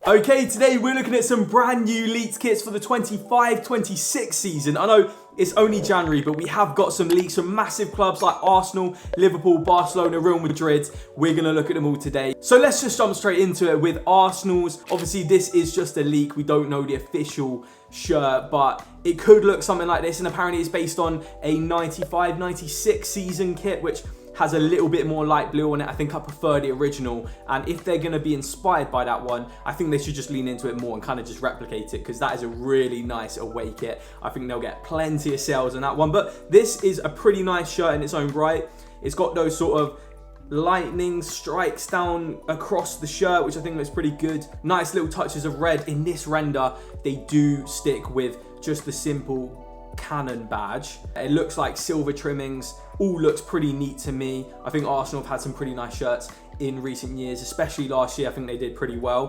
Okay, today we're looking at some brand new leaked kits for the 25-26 season. I know it's only January, but we have got some leaks from massive clubs like Arsenal, Liverpool, Barcelona, Real Madrid. We're going to look at them all today. So let's just jump straight into it with Arsenal's. Obviously, this is just a leak. We don't know the official shirt, but it could look something like this. And apparently it's based on a 95-96 season kit, which has a little bit more light blue on it. I think I prefer the original, and if they're going to be inspired by that one, I think they should just lean into it more and kind of just replicate it, because that is a really nice away kit. I think they'll get plenty of sales on that one, but this is a pretty nice shirt in its own right. It's got those sort of lightning strikes down across the shirt, which I think looks pretty good. Nice little touches of red. In this render, they do stick with just the simple Canon badge. It looks like silver trimmings. All looks pretty neat to me. I think Arsenal have had some pretty nice shirts in recent years, especially last year. I think they did pretty well.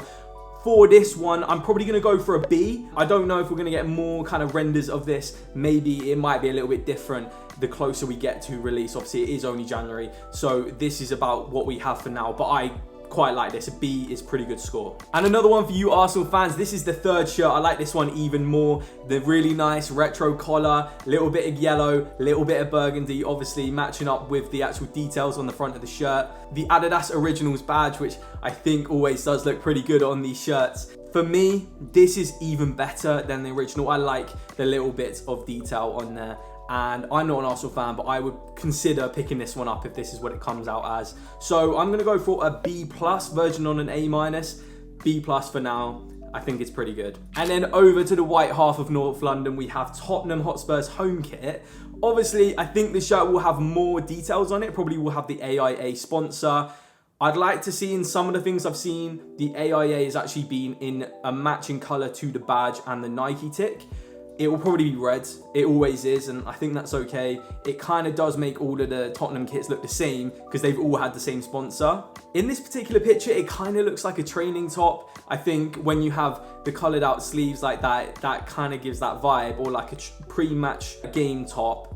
For this one, I'm probably going to go for a B. I don't know if we're going to get more kind of renders of this. Maybe it might be a little bit different the closer we get to release. Obviously, it is only January, so this is about what we have for now, but I quite like this. A B is pretty good score. And another one for you Arsenal fans, this is the third shirt. I like this one even more. The really nice retro collar, little bit of yellow, little bit of burgundy, obviously matching up with the actual details on the front of the shirt. The Adidas Originals badge, which I think always does look pretty good on these shirts. For me, this is even better than the original. I like the little bits of detail on there. And I'm not an Arsenal fan, but I would consider picking this one up if this is what it comes out as. So I'm going to go for a B+, verging on an A-. B+ for now. I think it's pretty good. And then over to the white half of North London, we have Tottenham Hotspur's home kit. Obviously, I think the shirt will have more details on it. Probably will have the AIA sponsor. I'd like to see, in some of the things I've seen, the AIA has actually been in a matching colour to the badge and the Nike tick. It will probably be red. It always is, and I think that's okay. It kind of does make all of the Tottenham kits look the same because they've all had the same sponsor. In this particular picture, it kind of looks like a training top. I think when you have the coloured out sleeves like that, that kind of gives that vibe, or like a pre-match game top.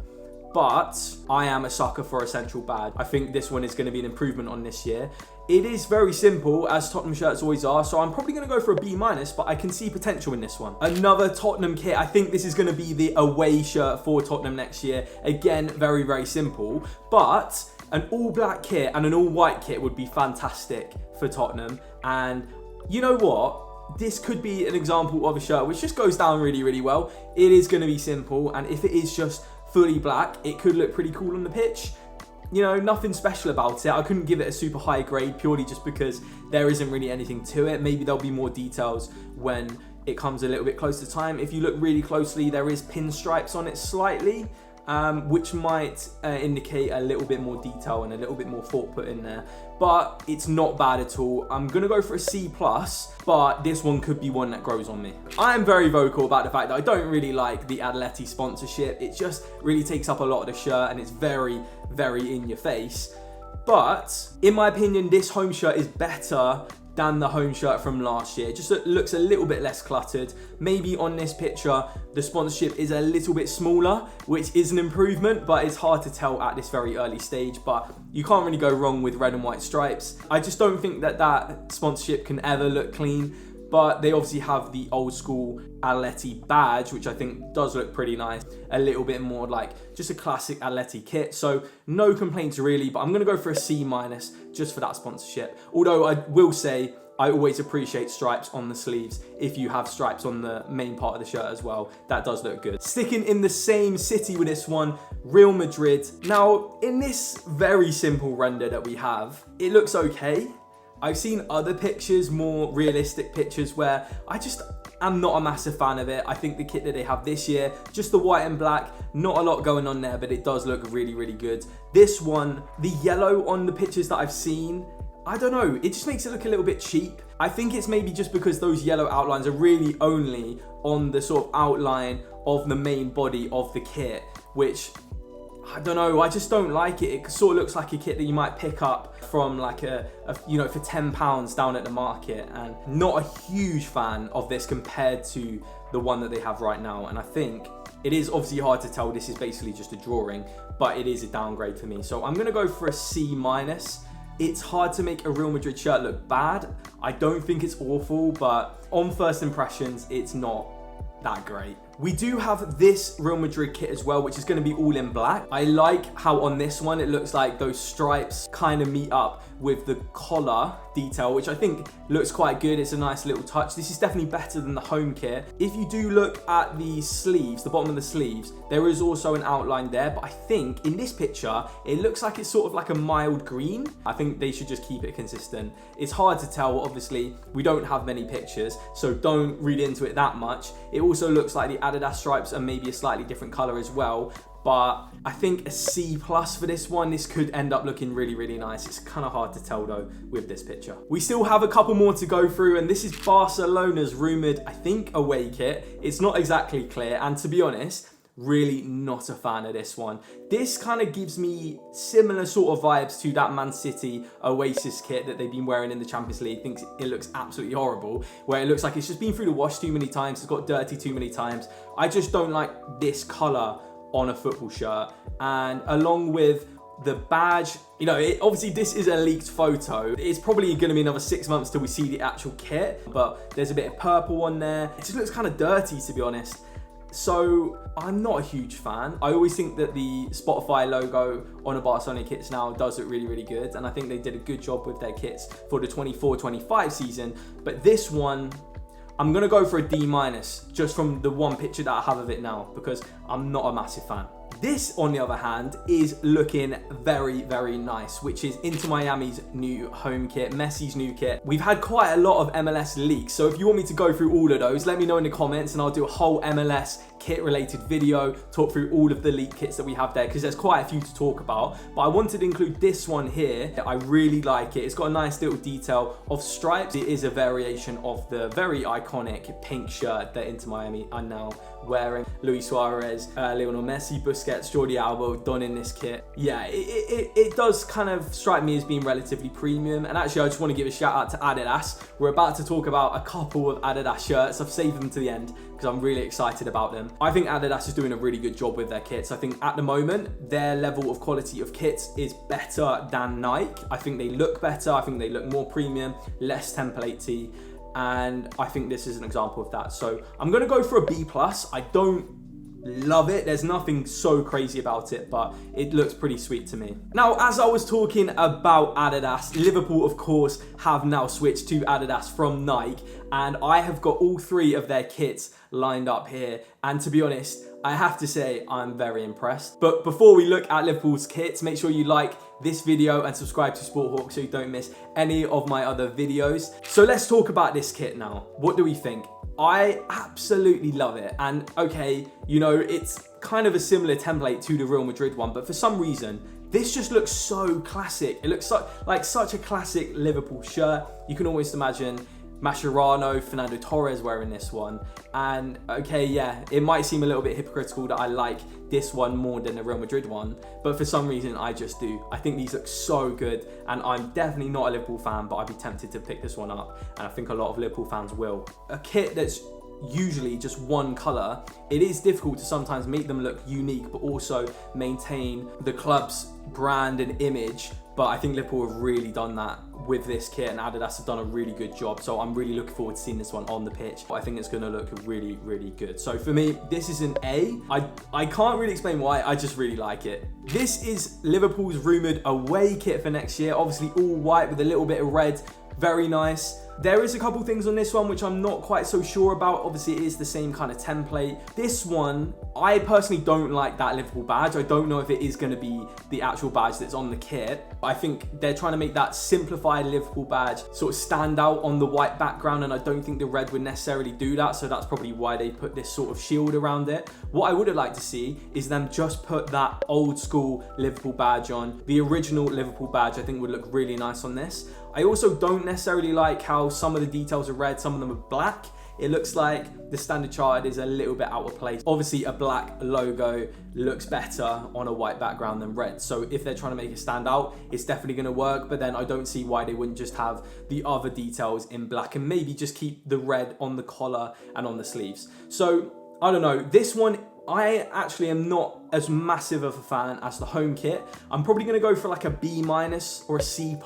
But I am a sucker for a central badge. I think this one is going to be an improvement on this year. It is very simple, as Tottenham shirts always are, so I'm probably going to go for a B-, but I can see potential in this one. Another Tottenham kit. I think this is going to be the away shirt for Tottenham next year. Again, very, very simple, but an all-black kit and an all-white kit would be fantastic for Tottenham. And you know what? This could be an example of a shirt which just goes down really, really well. It is going to be simple, and if it is just fully black, it could look pretty cool on the pitch. You know, nothing special about it. I couldn't give it a super high grade purely just because there isn't really anything to it. Maybe there'll be more details when it comes a little bit closer to time. If you look really closely, there is pinstripes on it slightly, which might indicate a little bit more detail and a little bit more thought put in there. But it's not bad at all. I'm going to go for a C+, but this one could be one that grows on me. I am very vocal about the fact that I don't really like the Atleti sponsorship. It just really takes up a lot of the shirt, and it's very, very in your face. But in my opinion, this home shirt is better than the home shirt from last year. It just looks a little bit less cluttered. Maybe on this picture, the sponsorship is a little bit smaller, which is an improvement, but it's hard to tell at this very early stage. But you can't really go wrong with red and white stripes. I just don't think that that sponsorship can ever look clean. But they obviously have the old school Atleti badge, which I think does look pretty nice. A little bit more like just a classic Atleti kit. So no complaints really, but I'm going to go for a C- just for that sponsorship. Although I will say, I always appreciate stripes on the sleeves. If you have stripes on the main part of the shirt as well, that does look good. Sticking in the same city with this one, Real Madrid. Now, in this very simple render that we have, it looks okay. I've seen other pictures, more realistic pictures, where I just am not a massive fan of it. I think the kit that they have this year, just the white and black, not a lot going on there, but it does look really, really good. This one, the yellow on the pictures that I've seen, I don't know, it just makes it look a little bit cheap. I think it's maybe just because those yellow outlines are really only on the sort of outline of the main body of the kit, which, I don't know, I just don't like it. It sort of looks like a kit that you might pick up from like you know, for £10 down at the market, and not a huge fan of this compared to the one that they have right now. And I think it is obviously hard to tell. This is basically just a drawing, but it is a downgrade for me. So I'm going to go for a C-. It's hard to make a Real Madrid shirt look bad. I don't think it's awful, but on first impressions, it's not that great. We do have this Real Madrid kit as well, which is going to be all in black. I like how on this one, it looks like those stripes kind of meet up with the collar detail, which I think looks quite good. It's a nice little touch. This is definitely better than the home kit. If you do look at the sleeves, the bottom of the sleeves, there is also an outline there, but I think in this picture, it looks like it's sort of like a mild green. I think they should just keep it consistent. It's hard to tell, obviously. We don't have many pictures, so don't read into it that much. It also looks like the Adidas stripes are maybe a slightly different color as well, but I think a C+ for this one. This could end up looking really, really nice. It's kind of hard to tell though with this picture. We still have a couple more to go through, and this is Barcelona's rumored, I think, away kit. It's not exactly clear, and to be honest, really not a fan of this one. This kind of gives me similar sort of vibes to that Man City Oasis kit that they've been wearing in the Champions League. Thinks it looks absolutely horrible, where it looks like it's just been through the wash too many times, it's got dirty too many times. I just don't like this color on a football shirt. And along with the badge, you know, obviously this is a leaked photo. It's probably going to be another 6 months till we see the actual kit, but there's a bit of purple on there. It just looks kind of dirty, to be honest. So I'm not a huge fan. I always think that the Spotify logo on a Barcelona kits now does look really, really good. And I think they did a good job with their kits for the 24-25 season. But this one, I'm going to go for a D- just from the one picture that I have of it now, because I'm not a massive fan. This, on the other hand, is looking very, very nice, which is Inter Miami's new home kit, Messi's new kit. We've had quite a lot of MLS leaks, so if you want me to go through all of those, let me know in the comments and I'll do a whole MLS kit related video, talk through all of the leak kits that we have there, because there's quite a few to talk about. But I wanted to include this one here. I really like it. It's got a nice little detail of stripes. It is a variation of the very iconic pink shirt that Inter Miami are now wearing. Luis Suarez, Lionel Messi, Busquets, Jordi Alba done in this kit. Yeah, it does kind of strike me as being relatively premium. And actually, I just want to give a shout out to Adidas. We're about to talk about a couple of Adidas shirts. I've saved them to the end because I'm really excited about them. I think Adidas is doing a really good job with their kits. I think at the moment, their level of quality of kits is better than Nike. I think they look better. I think they look more premium, less template-y. And I think this is an example of that. So I'm going to go for a B+. I don't love it. There's nothing so crazy about it, but it looks pretty sweet to me. Now, as I was talking about Adidas, Liverpool, of course, have now switched to Adidas from Nike, and I have got all three of their kits lined up here. And to be honest, I have to say I'm very impressed. But before we look at Liverpool's kits, make sure you like this video and subscribe to Sporthawk so you don't miss any of my other videos. So let's talk about this kit now. What do we think? I absolutely love it. And okay, you know, it's kind of a similar template to the Real Madrid one, but for some reason, this just looks so classic. It looks like such a classic Liverpool shirt. You can almost imagine Mascherano, Fernando Torres wearing this one. And okay, yeah, it might seem a little bit hypocritical that I like this one more than the Real Madrid one, but for some reason I just do. I think these look so good, and I'm definitely not a Liverpool fan, but I'd be tempted to pick this one up, and I think a lot of Liverpool fans will. A kit that's usually just one color, it is difficult to sometimes make them look unique, but also maintain the club's brand and image. But I think Liverpool have really done that with this kit, and Adidas have done a really good job. So I'm really looking forward to seeing this one on the pitch. I think it's going to look really, really good. So for me, this is an A. I can't really explain why, I just really like it. This is Liverpool's rumoured away kit for next year. Obviously all white with a little bit of red. Very nice. There is a couple things on this one which I'm not quite so sure about. Obviously, it is the same kind of template. This one, I personally don't like that Liverpool badge. I don't know if it is going to be the actual badge that's on the kit. I think they're trying to make that simplified Liverpool badge sort of stand out on the white background, and I don't think the red would necessarily do that, so that's probably why they put this sort of shield around it. What I would have liked to see is them just put that old school Liverpool badge on. The original Liverpool badge, I think, would look really nice on this. I also don't necessarily like how some of the details are red, some of them are black. It looks like the standard chartered is a little bit out of place. Obviously, a black logo looks better on a white background than red. So if they're trying to make it stand out, it's definitely going to work. But then I don't see why they wouldn't just have the other details in black and maybe just keep the red on the collar and on the sleeves. So I don't know. This one I actually am not as massive of a fan as the home kit. I'm probably going to go for like a B- or a C+.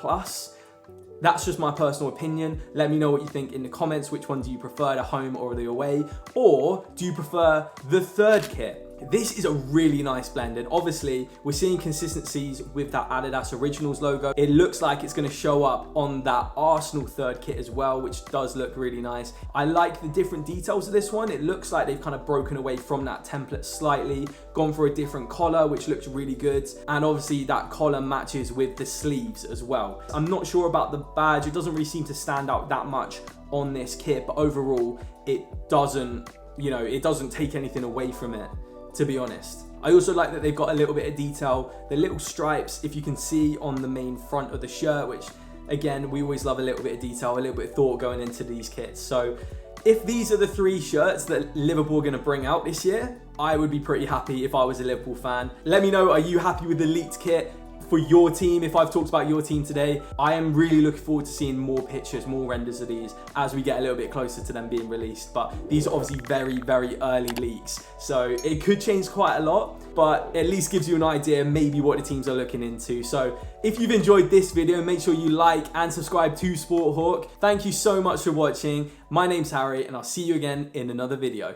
That's just my personal opinion. Let me know what you think in the comments. Which one do you prefer, the home or the away? Or do you prefer the third kit? This is a really nice blend, and obviously we're seeing consistencies with that Adidas Originals logo. It looks like it's going to show up on that Arsenal third kit as well, which does look really nice. I like the different details of this one. It looks like they've kind of broken away from that template slightly, gone for a different collar, which looks really good, and obviously that collar matches with the sleeves as well. I'm not sure about the badge. It doesn't really seem to stand out that much on this kit, but overall it doesn't, it doesn't take anything away from it, to be honest. I also like that they've got a little bit of detail, the little stripes, if you can see on the main front of the shirt, which again, we always love a little bit of detail, a little bit of thought going into these kits. So if these are the 3 shirts that Liverpool are going to bring out this year, I would be pretty happy if I was a Liverpool fan. Let me know, are you happy with the leaked kit for your team? If I've talked about your team today, I am really looking forward to seeing more pictures, more renders of these as we get a little bit closer to them being released. But these are obviously very, very early leaks, so it could change quite a lot, but at least gives you an idea maybe what the teams are looking into. So if you've enjoyed this video, make sure you like and subscribe to Sporthawk. Thank you so much for watching. My name's Harry, and I'll see you again in another video.